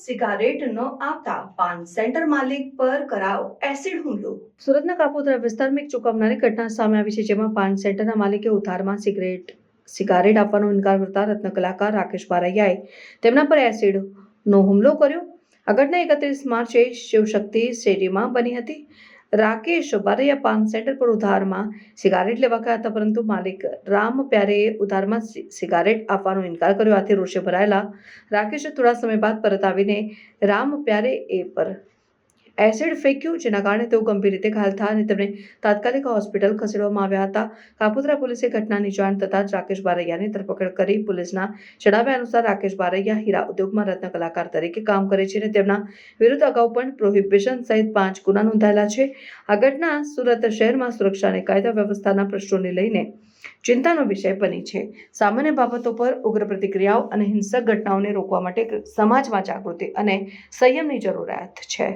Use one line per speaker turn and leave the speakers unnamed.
Cigarette ન આપતા પાન centre માલિક પર કરાયો એસિડ હુમલો। સુરતના કાપોદ્રા વિસ્તારમાં એક ચોંકાવનારી ઘટના સામે આવી છે, જેમાં પાન સેન્ટરના માલિકે ઉધારમાં સિગારેટ આપવાનો ઇનકાર કરતા રત્ન કલાકાર રાકેશ બારૈયાએ તેમના પર એસિડનો હુમલો કર્યો। આ ઘટના 31 માર્ચે શિવશક્તિ શેરીમાં બની હતી। રાકેશ બારૈયા પાન સેન્ટર પર ઉધારમાં સિગારેટ લેવા ગયા હતા, પરંતુ માલિક રામ પ્યારેએ ઉધારમાં સિગારેટ આપવાનો ઇનકાર કર્યો। આથી રોષે ભરાયેલા રાકેશે થોડા સમય બાદ પરત આવીને રામ પ્યારેએ પર એસિડ ફેંક્યું, જેના કારણે તેઓ ગંભીર રીતે ઘાયલ થયા અને તેમને તાત્કાલિક હોસ્પિટલ ખસેડવામાં આવ્યા હતા। કાપોદ્રા પોલીસે ઘટનાની જાણ થતાં જ રાકેશ બારૈયાની ધરપકડ કરી। પોલીસના જણાવ્યા અનુસાર રાકેશ બારૈયા હીરા ઉદ્યોગમાં રત્ન કલાકાર તરીકે કામ કરે છે અને તેમના વિરુદ્ધ અગાઉ પણ પ્રોહિબિશન સહિત 5 ગુના નોંધાયેલા છે। આ ઘટના સુરત શહેરમાં સુરક્ષા અને કાયદા વ્યવસ્થાના પ્રશ્નોને લઈને ચિંતાનો વિષય બની છે। સામાન્ય બાબતો પર ઉગ્ર પ્રતિક્રિયાઓ અને હિંસક ઘટનાઓને રોકવા માટે સમાજમાં જાગૃતિ અને સંયમની જરૂરિયાત છે।